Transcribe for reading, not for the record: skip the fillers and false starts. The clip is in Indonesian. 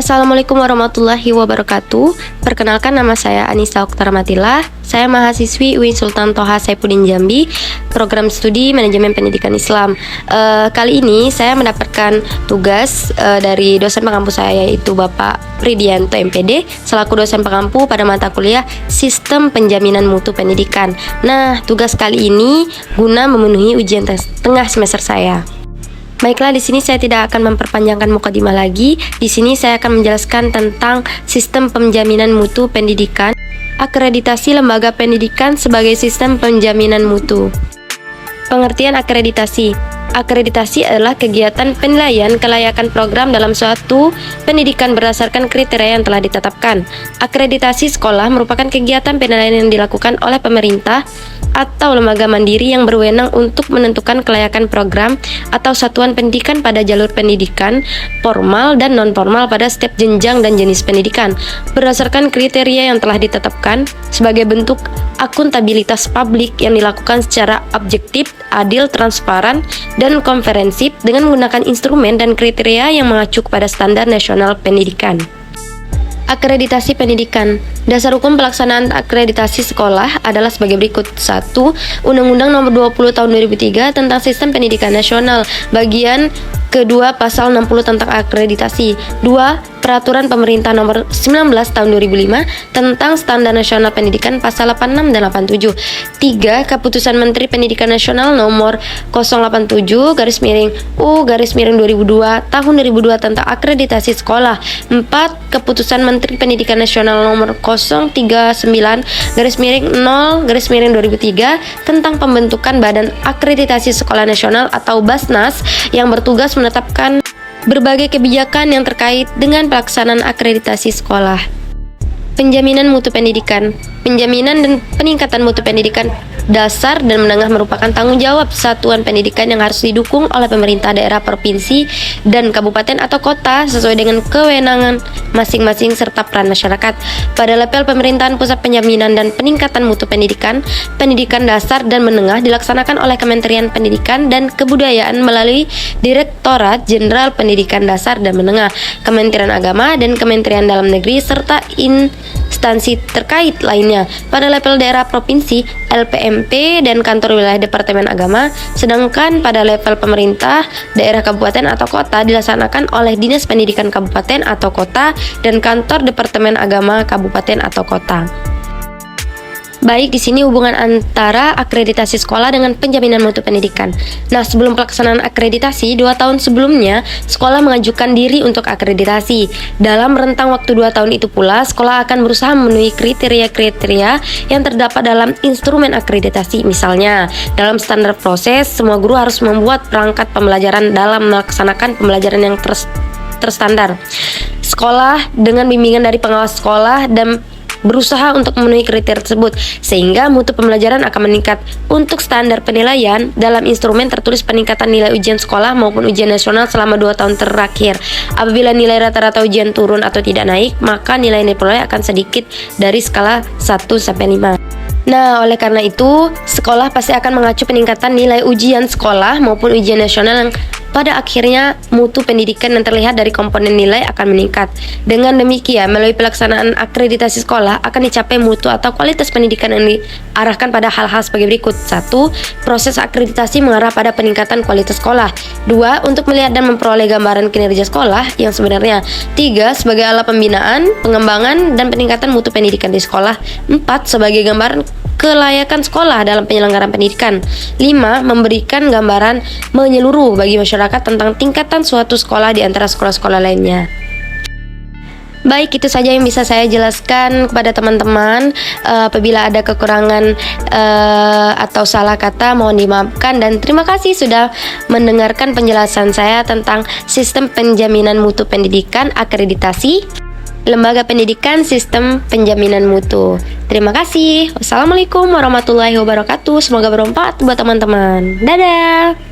Assalamualaikum warahmatullahi wabarakatuh. Perkenalkan, nama saya Anissa Oktaramatillah. Saya mahasiswi UIN Sultan Toha Saifuddin Jambi, program studi manajemen pendidikan Islam. Kali ini saya mendapatkan tugas dari dosen pengampu saya, yaitu Bapak Pridianto MPD, selaku dosen pengampu pada mata kuliah Sistem Penjaminan Mutu Pendidikan. Nah, tugas kali ini guna memenuhi ujian tengah semester saya. Baiklah, di sini saya tidak akan memperpanjangkan mukadimah lagi. Di sini saya akan menjelaskan tentang sistem penjaminan mutu pendidikan, akreditasi lembaga pendidikan sebagai sistem penjaminan mutu. Pengertian akreditasi. Akreditasi adalah kegiatan penilaian kelayakan program dalam suatu pendidikan berdasarkan kriteria yang telah ditetapkan. Akreditasi sekolah merupakan kegiatan penilaian yang dilakukan oleh pemerintah atau lembaga mandiri yang berwenang untuk menentukan kelayakan program atau satuan pendidikan pada jalur pendidikan formal dan non-formal pada setiap jenjang dan jenis pendidikan berdasarkan kriteria yang telah ditetapkan sebagai bentuk akuntabilitas publik yang dilakukan secara objektif, adil, transparan, dan komprehensif dengan menggunakan instrumen dan kriteria yang mengacu pada standar nasional pendidikan. Akreditasi pendidikan. Dasar hukum pelaksanaan akreditasi sekolah adalah sebagai berikut. 1. Undang-Undang Nomor 20 Tahun 2003 tentang Sistem Pendidikan Nasional, bagian kedua pasal 60 tentang akreditasi. 2. Peraturan Pemerintah Nomor 19 Tahun 2005 tentang Standar Nasional Pendidikan pasal 86 dan 87. 3. Keputusan Menteri Pendidikan Nasional Nomor 087/U/2002 Tahun 2002 tentang akreditasi sekolah. 4. Keputusan Menteri Pendidikan Nasional Nomor 039/0/2003 tentang pembentukan Badan Akreditasi Sekolah Nasional atau Basnas yang bertugas menetapkan berbagai kebijakan yang terkait dengan pelaksanaan akreditasi sekolah. Penjaminan mutu pendidikan. Penjaminan dan peningkatan mutu pendidikan dasar dan menengah merupakan tanggung jawab satuan pendidikan yang harus didukung oleh pemerintah daerah, provinsi, dan kabupaten atau kota sesuai dengan kewenangan masing-masing serta peran masyarakat. Pada level pemerintahan pusat, penjaminan dan peningkatan mutu pendidikan, pendidikan dasar dan menengah dilaksanakan oleh Kementerian Pendidikan dan Kebudayaan melalui Direktorat Jenderal Pendidikan Dasar dan Menengah, Kementerian Agama, dan Kementerian Dalam Negeri serta instansi terkait lainnya. Pada level daerah, provinsi, LPMP, dan kantor wilayah Departemen Agama, sedangkan pada level pemerintah daerah, kabupaten atau kota dilaksanakan oleh Dinas Pendidikan Kabupaten atau Kota dan kantor Departemen Agama Kabupaten atau Kota. Baik, di sini hubungan antara akreditasi sekolah dengan penjaminan mutu pendidikan. Nah, sebelum pelaksanaan akreditasi, 2 tahun sebelumnya, sekolah mengajukan diri untuk akreditasi. Dalam rentang waktu 2 tahun itu pula, sekolah akan berusaha memenuhi kriteria-kriteria yang terdapat dalam instrumen akreditasi. Misalnya, dalam standar proses, semua guru harus membuat perangkat pembelajaran dalam melaksanakan pembelajaran yang terstandar. Sekolah dengan bimbingan dari pengawas sekolah dan berusaha untuk memenuhi kriteria tersebut sehingga mutu pembelajaran akan meningkat. Untuk standar penilaian, dalam instrumen tertulis peningkatan nilai ujian sekolah maupun ujian nasional selama 2 tahun terakhir. Apabila nilai rata-rata ujian turun atau tidak naik, maka nilai diperoleh akan sedikit dari skala 1-5. Nah, oleh karena itu, sekolah pasti akan mengacu peningkatan nilai ujian sekolah maupun ujian nasional yang pada akhirnya mutu pendidikan yang terlihat dari komponen nilai akan meningkat. Dengan demikian, melalui pelaksanaan akreditasi sekolah akan dicapai mutu atau kualitas pendidikan yang diarahkan pada hal-hal sebagai berikut. 1. Proses akreditasi mengarah pada peningkatan kualitas sekolah. 2. Untuk melihat dan memperoleh gambaran kinerja sekolah yang sebenarnya. 3. Sebagai alat pembinaan, pengembangan, dan peningkatan mutu pendidikan di sekolah. 4. Sebagai gambaran kelayakan sekolah dalam penyelenggaraan pendidikan. 5. Memberikan gambaran menyeluruh bagi masyarakat tentang tingkatan suatu sekolah di antara sekolah-sekolah lainnya. Baik, itu saja yang bisa saya jelaskan kepada teman-teman. Apabila ada kekurangan atau salah kata, mohon dimaafkan, dan terima kasih sudah mendengarkan penjelasan saya tentang sistem penjaminan mutu pendidikan, akreditasi lembaga pendidikan, sistem penjaminan mutu. Terima kasih. Wassalamualaikum warahmatullahi wabarakatuh. Semoga bermanfaat buat teman-teman. Dadah.